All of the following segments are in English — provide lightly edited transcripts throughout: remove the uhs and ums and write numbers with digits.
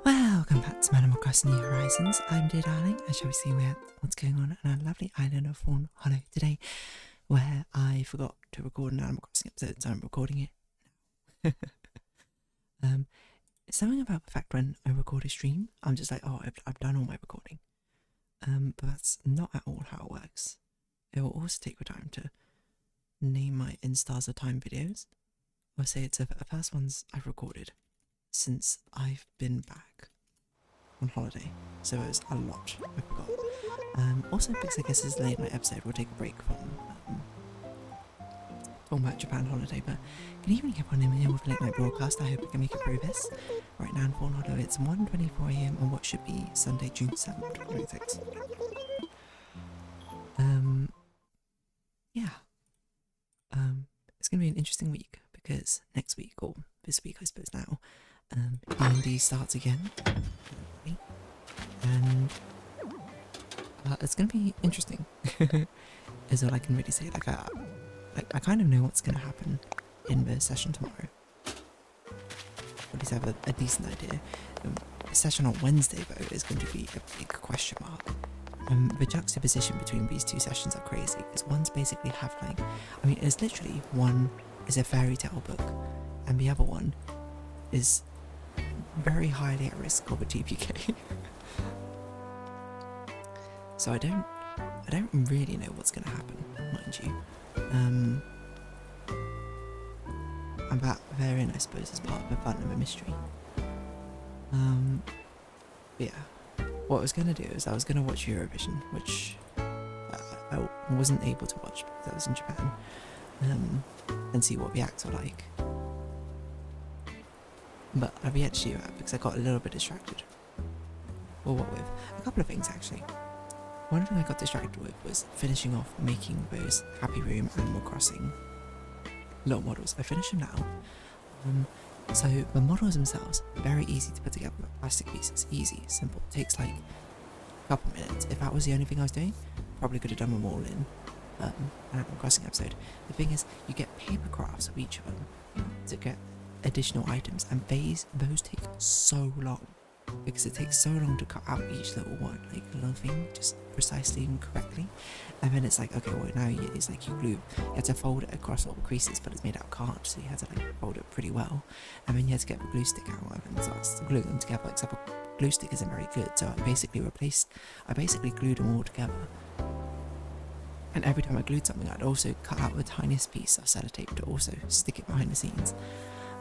Welcome back to Animal Crossing New Horizons. I'm dear darling, and shall we see what's going on on our lovely island of Fawnhallow today, where I forgot to record an Animal Crossing episode, so I'm recording it. It's something about the fact when I record a stream, I'm just like, oh, I've done all my recording. But that's not at all how it works. It will also take the time to name my Instars of Time videos. I'll say it's the first ones I've recorded since I've been back on holiday, so it was a lot I forgot. Also because I guess this late night episode, we'll take a break from my Japan holiday, but good evening everyone in here with a late night broadcast. I hope I can make it through this. Right now in Fawnhallow it's 1:24am on what should be Sunday, June 7th, 2026. It's gonna be an interesting week because next week, or this week I suppose now, D&D starts again, and it's gonna be interesting. Is all I can really say. I kind of know what's gonna happen in the session tomorrow. At least I have a decent idea. The session on Wednesday though is going to be a big question mark. The juxtaposition between these two sessions are crazy, because one's basically it's literally one is a fairy tale book, and the other one is very highly at risk of a TPK. So I don't really know what's going to happen, mind you. And that therein, I suppose, is part of the fun of the mystery. Yeah. What I was going to do is I was going to watch Eurovision, which I wasn't able to watch because I was in Japan, and see what the acts were like. But I've yet to do that because I got a little bit distracted. Well, what with? A couple of things actually. One thing I got distracted with was finishing off making those Happy Room Animal Crossing little models. I finished them now. So the models themselves, very easy to put together. Plastic pieces, easy, simple. Takes like a couple minutes. If that was the only thing I was doing, probably could have done them all in an Animal Crossing episode. The thing is, you get paper crafts of each of them to get additional items, and those take so long because it takes so long to cut out each little one, like little thing, just precisely and correctly. And then it's like, okay, well now it's like you had to fold it across all the creases, but it's made out of card, so you had to like fold it pretty well. And then you had to get the glue stick out and then start to glue them together, except the glue stick isn't very good, so I basically glued them all together. And every time I glued something, I'd also cut out the tiniest piece of sellotape to also stick it behind the scenes.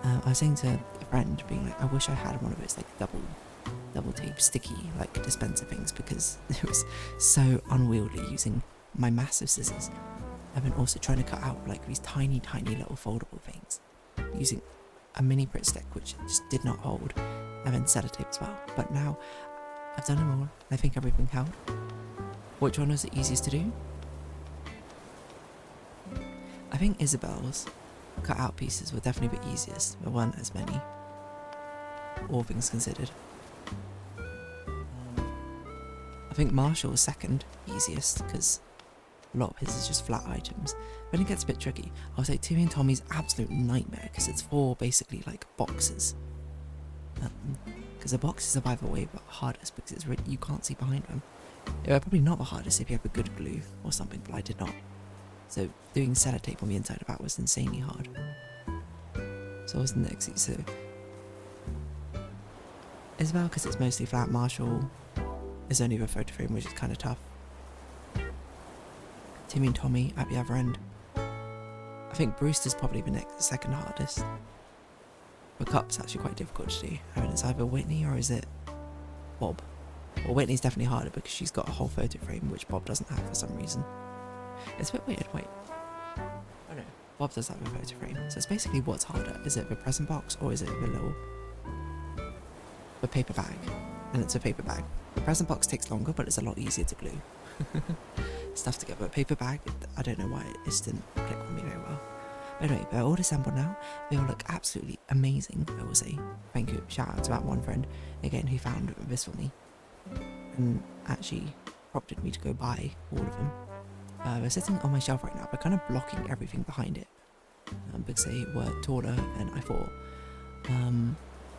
I was saying to a friend, being like, I wish I had one of those like double tape sticky like dispenser things, because it was so unwieldy using my massive scissors, and then also trying to cut out like these tiny little foldable things using a mini Brit stick, which just did not hold, and then sellotape as well. But now I've done them all. I think everything held. Which one was the easiest to do? I think Isabel's cut out pieces were definitely the easiest. There weren't as many, all things considered. I think Marshall was second easiest, because a lot of his is just flat items. Then it gets a bit tricky. I'll say Timmy and Tommy's absolute nightmare, because it's 4 basically like boxes. Because the boxes are by the way the hardest, because it's really, you can't see behind them. They're probably not the hardest if you have a good glue or something, but I did not. So doing sellotape on the inside of that was insanely hard. So I was next. So Isabel, because it's mostly flat. Marshall is only the photo frame, which is kind of tough. Timmy and Tommy at the other end. I think Brewster's probably the second hardest. The cup's actually quite difficult to do. I mean, it's either Whitney or is it Bob? Well, Whitney's definitely harder because she's got a whole photo frame, which Bob doesn't have for some reason. It's a bit weird, wait. Oh no, Bob does have a photo frame. So it's basically what's harder. Is it the present box or is it the paper bag? And it's a paper bag. The present box takes longer, but it's a lot easier to glue. Stuff together. But paper bag, I don't know why it just didn't click with me very well. But anyway, they're all assembled now. They all look absolutely amazing, I will say. Thank you. Shout out to that one friend, again, who found this for me. And actually prompted me to go buy all of them. They're sitting on my shelf right now, but kind of blocking everything behind it. Because they were taller than I thought.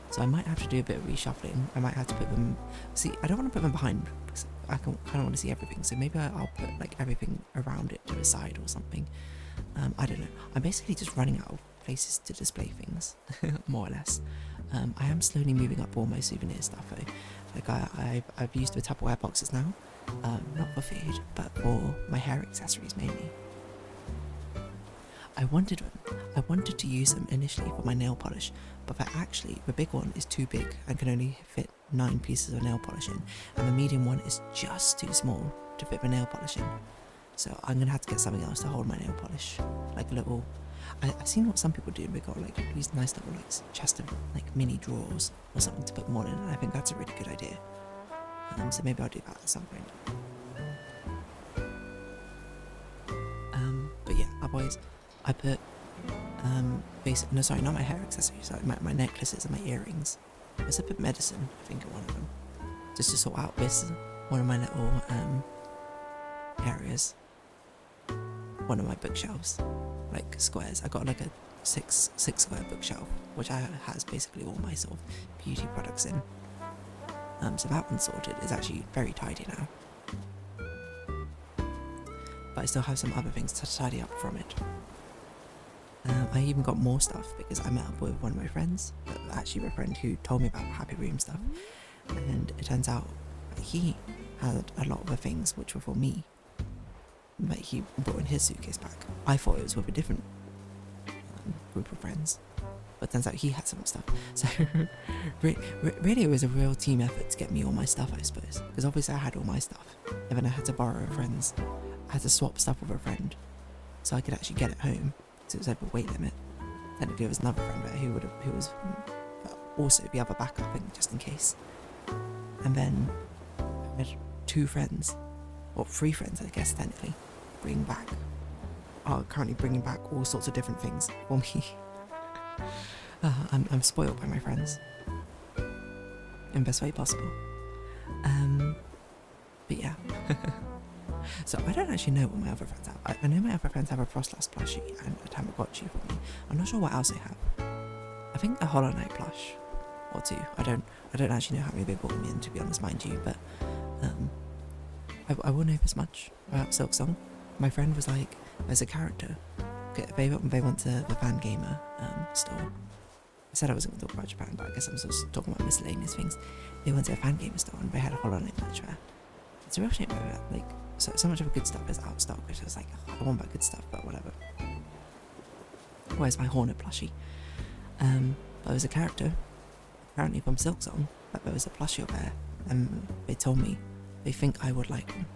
So I might have to do a bit of reshuffling. I might have to put them, see, I don't want to put them behind because I kind of want to see everything. So maybe I'll put like everything around it to the side or something. I don't know. I'm basically just running out of places to display things, more or less. I am slowly moving up all my souvenir stuff though. Like I've used the Tupperware boxes now, not for food, but for my hair accessories mainly. I wanted to use them initially for my nail polish, but actually the big one is too big and can only fit 9 pieces of nail polish in, and the medium one is just too small to fit the nail polish in. So I'm gonna have to get something else to hold my nail polish, like a little. I've seen what some people do. They got like these nice little like chest of like mini drawers or something to put more in, and I think that's a really good idea. So maybe I'll do that at some point. But yeah, otherwise I put no, sorry, not my hair accessories, like my necklaces and my earrings. I also put medicine, I think, in one of them, just to sort out this one of my little areas. One of my bookshelves, like squares. I got like a six square bookshelf, which has basically all my sort of beauty products in. So that one's sorted. It's actually very tidy now. But I still have some other things to tidy up from it. I even got more stuff because I met up with one of my friends, actually a friend who told me about Happy Room stuff, and it turns out he had a lot of the things which were for me, but he brought in his suitcase back. I thought it was with a different group of friends, but turns out he had some stuff. So really it was a real team effort to get me all my stuff, I suppose, because obviously I had all my stuff, and then I had to borrow a friend's. I had to swap stuff with a friend so I could actually get it home. So it was over weight limit. Technically there was another friend there who was also the other backup thing, just in case. And then I had 2 friends, or 3 friends I guess technically, currently bringing back all sorts of different things for me. I'm spoiled by my friends in the best way possible. But yeah. So I don't actually know what my other friends have. I know my other friends have a Frostlass plushie and a Tamagotchi for me. I'm not sure what else they have. I think a Hollow Knight plush or 2. I don't actually know how many they brought me in, to be honest, mind you. But I will know this much about Silksong. My friend was like, there's a character. They went to the Fan Gamer store. I said I wasn't going to talk about Japan, but I guess I'm just talking about miscellaneous things. They went to a Fan Gamer store and they had a Hollow Knight plush there. It's a real shame about that. Like, so much of the good stuff is out of stock, which I was like, oh, I want that good stuff, but whatever. Where's my Hornet plushie? But there was a character, apparently from Silksong, but there was a plushie up there, and they told me they think I would like them.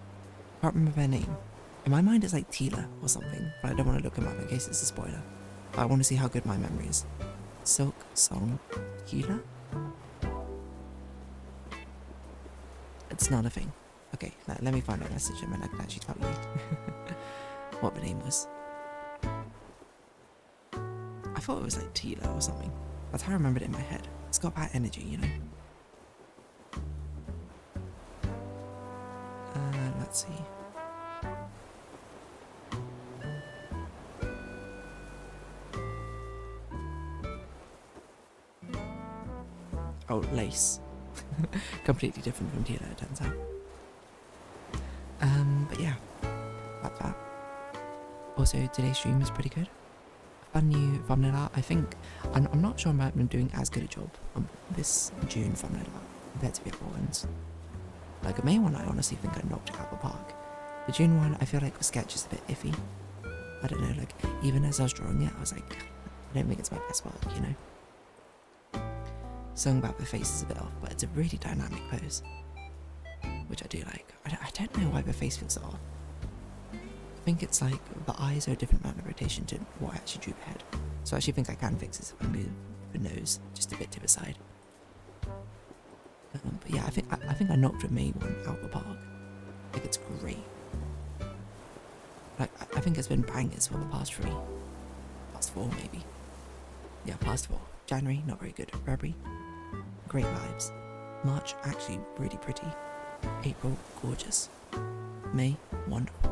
I can't remember their name. In my mind it's like Tila or something, but I don't want to look them up in case it's a spoiler. But I want to see how good my memory is. Silksong Tila? It's not a thing. Okay, let me find a message and then I can actually tell you what the name was. I thought it was like Tila or something. That's how I remembered it in my head. It's got that energy, you know. Let's see. Oh, Lace. Completely different from Tila, it turns out. But yeah, that's that. Also, today's stream was pretty good. Fun new thumbnail art. I think, I'm not sure I've been doing as good a job on this June thumbnail art compared to the other ones. Like the May one, I honestly think I knocked it out of the park. The June one, I feel like the sketch is a bit iffy. I don't know, like, even as I was drawing it, I was like, I don't think it's my best work, you know? Something about the face is a bit off, but it's a really dynamic pose, which I do like. I don't know why the face feels so off. I think it's like the eyes are a different amount of rotation to what I actually drew the head. So I actually think I can fix this if I move the nose just a bit to the side. But yeah, I think I knocked the May one out of the park. I think it's great. Like, I think it's been bangers for the past 4 maybe. Yeah, past 4. January, not very good. February, great vibes. March, actually really pretty. April, gorgeous. May, wonderful.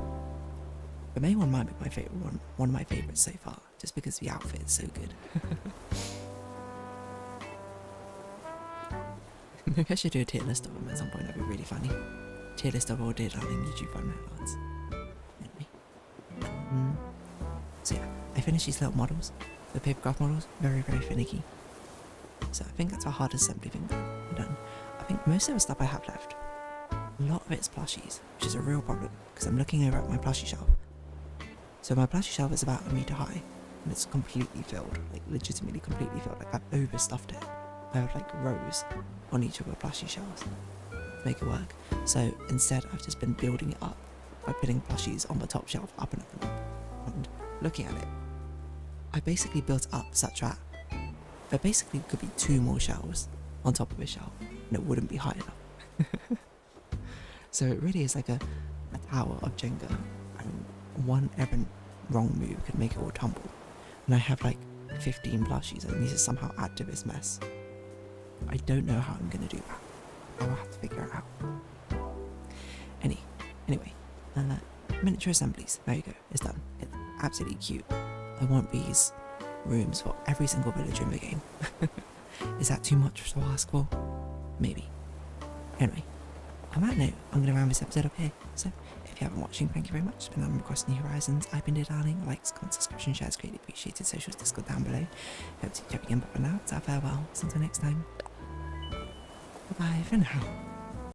The May one might be my favourite one of my favourites so far, just because the outfit is so good. Maybe I should do a tier list of them at some point, that'd be really funny. Tier list of all Dear Darling YouTube fun highlights. Anyway. So yeah, I finished these little models. The paper craft models, very, very finicky. So I think that's our hardest assembly thing done. I think most of the stuff I have left, a lot of it's plushies, which is a real problem, because I'm looking over at my plushie shelf. So my plushie shelf is about 1 meter high, and it's completely filled, like legitimately completely filled, like I've overstuffed it. I have like rows on each of the plushie shelves to make it work. So instead I've just been building it up by putting plushies on the top shelf up and up and up. And looking at it, I basically built up such that there basically could be 2 more shelves on top of a shelf, and it wouldn't be high enough. So it really is like a tower of Jenga, and one errant wrong move could make it all tumble. And I have like 15 plushies, and these are somehow add to this mess. I don't know how I'm gonna do that. I'll have to figure it out. Anyway, miniature assemblies. There you go. It's done. It's absolutely cute. I want these rooms for every single villager in the game. Is that too much to ask for? Maybe. Anyway, on that note, I'm going to round this episode up here. So, if you haven't watching, thank you very much. It's been Adam Across New Horizons. I've been Dear Darling. Likes, comments, subscription, shares, greatly appreciated. Socials, Discord down below. Hope to keep you again, but for now, it's our farewell. Until next time. Bye for now.